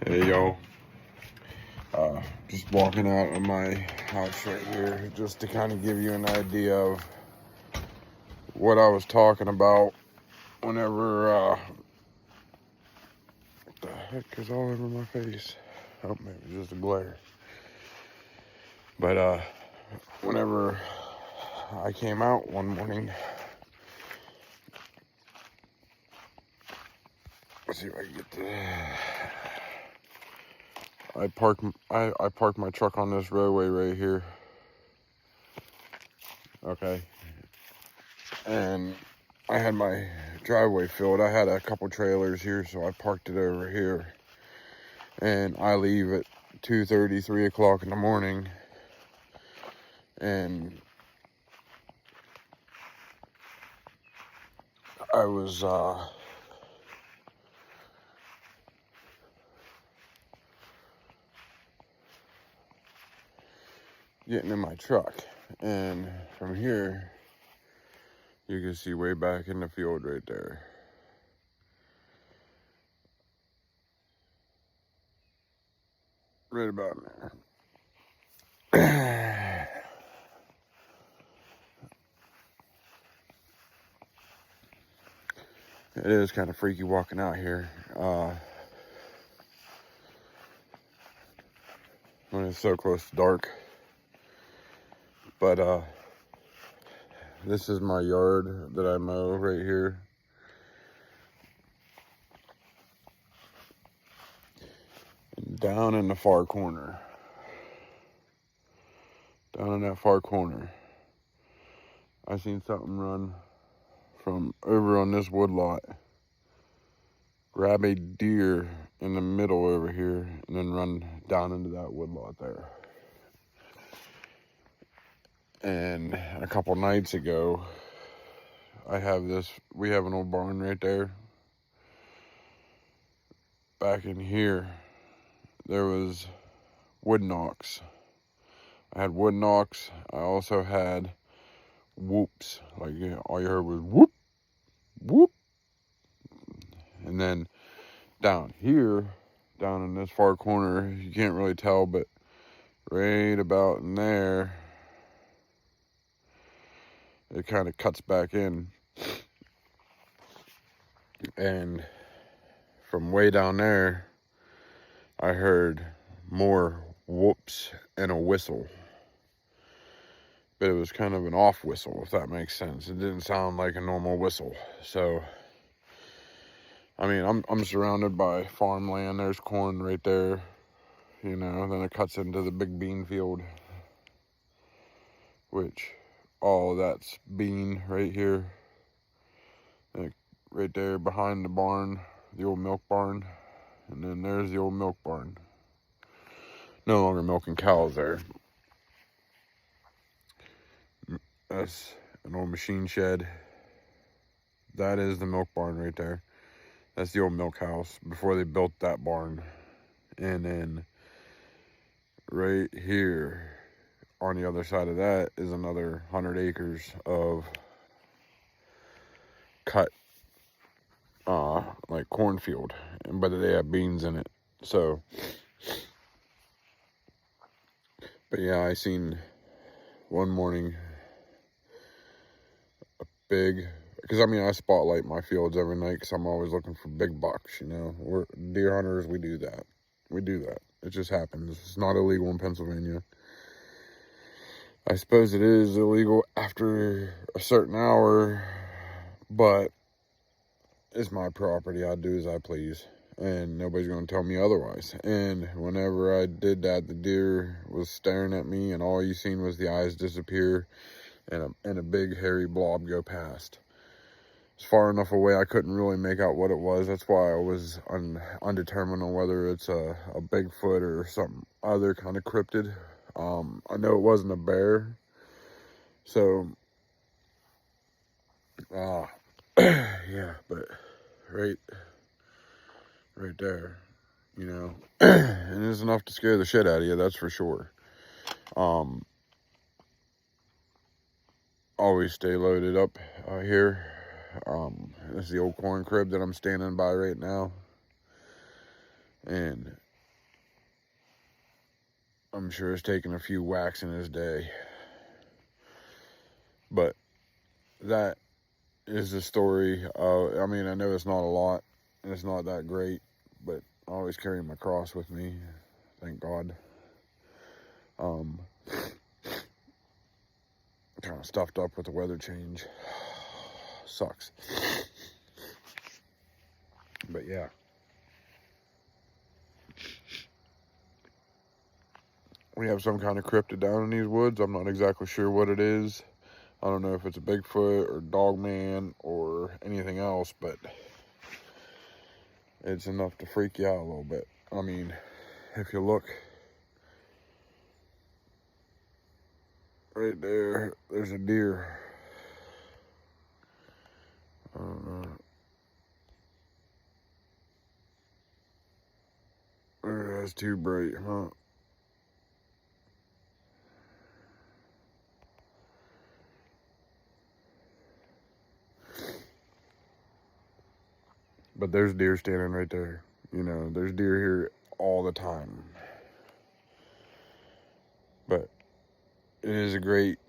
Hey yo, just walking out of my house right here just to kind of give you an idea of what I was talking about whenever, what the heck is all over my face? Oh, maybe just a glare. But, whenever I came out one morning, let's see if I can get to I parked my truck on this roadway right here. Okay. And I had my driveway filled. I had a couple trailers here, so I parked it over here. And I leave at 2:30, 3 o'clock in the morning. And I was, getting in my truck. And from here, you can see way back in the field right there. Right about there. It is kind of freaky walking out here when it's so close to dark. But this is my yard that I mow right here. Down in the far corner. Down in that far corner. I seen something run from over on this woodlot. Grab a deer in the middle over here and then run down into that woodlot there. And a couple nights ago, we have an old barn right there. Back in here, there was wood knocks. I had wood knocks. I also had whoops. Like, all you heard was whoop, whoop. And then down here, down in this far corner, you can't really tell, but right about in there, it kind of cuts back in. And from way down there, I heard more whoops and a whistle. But it was kind of an off whistle, if that makes sense. It didn't sound like a normal whistle. So, I mean, I'm surrounded by farmland. There's corn right there, you know. Then it cuts into the big bean field, which all that's bean right here. And right there behind the barn, the old milk barn. And then there's the old milk barn. No longer milking cows there. That's an old machine shed. That is the milk barn right there. That's the old milk house before they built that barn. And then right here on the other side of that is another 100 acres of cut like cornfield, but they have beans in it. So, but yeah, I seen one morning a big, because I mean, I spotlight my fields every night because I'm always looking for big bucks, you know. We're deer hunters, we do that. It just happens. It's not illegal in Pennsylvania. I suppose it is illegal after a certain hour, but it's my property. I do as I please, and nobody's going to tell me otherwise. And whenever I did that, the deer was staring at me, and all you seen was the eyes disappear and a big hairy blob go past. It's far enough away I couldn't really make out what it was. That's why I was undetermined on whether it's a Bigfoot or some other kind of cryptid. I know it wasn't a bear, so yeah, but right there, you know, and it's enough to scare the shit out of you, that's for sure. Always stay loaded up here. This is the old corn crib that I'm standing by right now, and I'm sure has taken a few whacks in his day. But that is the story. I mean, I know it's not a lot, and it's not that great, but I always carry my cross with me. Thank God. Kind of stuffed up with the weather change. Sucks. But yeah. We have some kind of cryptid down in these woods. I'm not exactly sure what it is. I don't know if it's a Bigfoot or Dogman or anything else, but it's enough to freak you out a little bit. I mean, if you look right there, there's a deer. I don't know. That's too bright, huh? But there's deer standing right there. You know, there's deer here all the time. But it is a great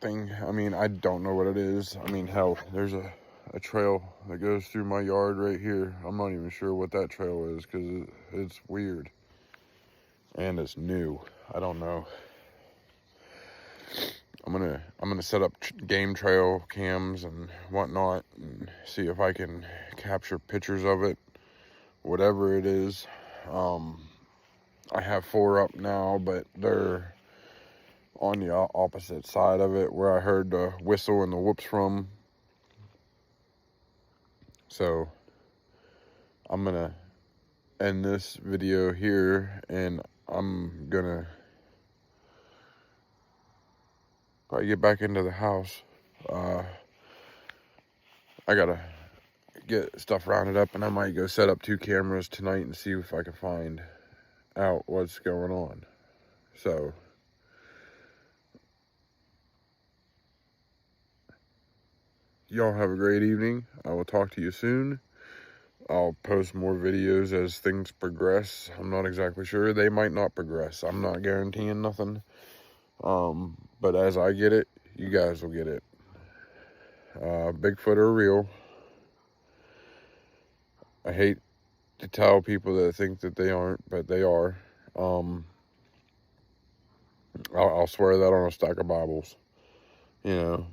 thing. I mean, I don't know what it is. I mean, hell, there's a trail that goes through my yard right here. I'm not even sure what that trail is because it's weird. And it's new. I don't know. I'm gonna set up game trail cams and whatnot and see if I can capture pictures of it, whatever it is. I have 4 up now, but they're on the opposite side of it where I heard the whistle and the whoops from. So I'm gonna end this video here, and I'm gonna probably get back into the house. I gotta get stuff rounded up, and I might go set up 2 cameras tonight and see if I can find out what's going on. So y'all have a great evening. I will talk to you soon. I'll post more videos as things progress. I'm not exactly sure. They might not progress. I'm not guaranteeing nothing. But as I get it, you guys will get it. Bigfoot are real. I hate to tell people that think that they aren't, but they are. I'll swear that on a stack of Bibles, you know.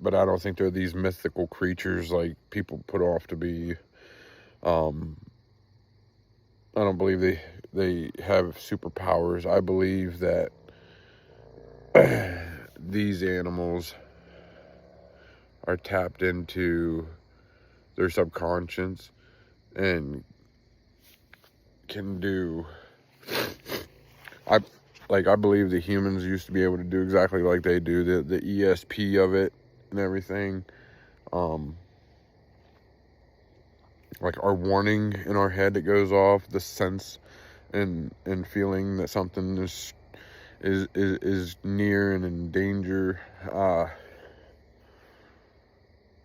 But I don't think they're these mythical creatures like people put off to be. I don't believe they have superpowers. I believe that these animals are tapped into their subconscious and can do. I believe the humans used to be able to do exactly like they do, the ESP of it and everything. Like our warning in our head that goes off, the sense and feeling that something is near and in danger.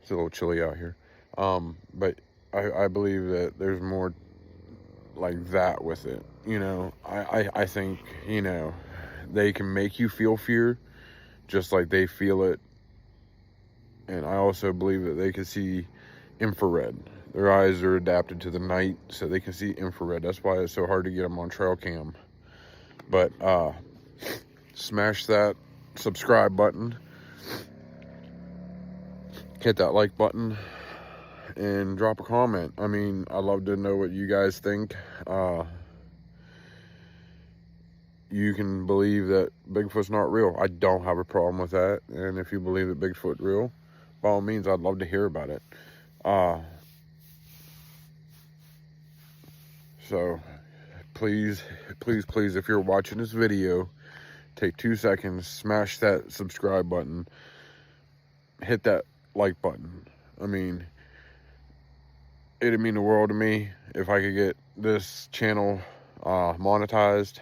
It's a little chilly out here. But I believe that there's more like that with it. You know, I think, you know, they can make you feel fear just like they feel it. And I also believe that they can see infrared. Their eyes are adapted to the night, so they can see infrared. That's why it's so hard to get them on trail cam. But smash that subscribe button, hit that like button, and drop a comment. I mean, I'd love to know what you guys think. You can believe that Bigfoot's not real. I don't have a problem with that. And if you believe that Bigfoot's real, by all means, I'd love to hear about it. So please, if you're watching this video, take 2 seconds, smash that subscribe button, hit that like button. I mean, it'd mean the world to me if I could get this channel monetized.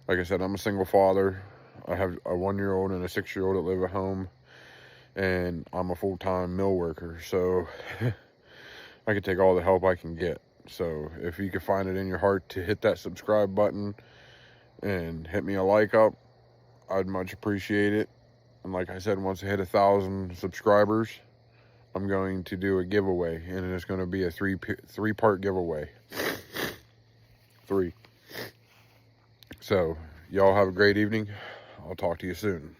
Like I said, I'm a single father. I have a 1-year-old and a 6-year-old that live at home, and I'm a full-time mill worker, so I can take all the help I can get. So if you could find it in your heart to hit that subscribe button and hit me a like up, I'd much appreciate it. And like I said, once I hit 1,000 subscribers, I'm going to do a giveaway, and it's going to be a three-part giveaway. 3. So y'all have a great evening. I'll talk to you soon.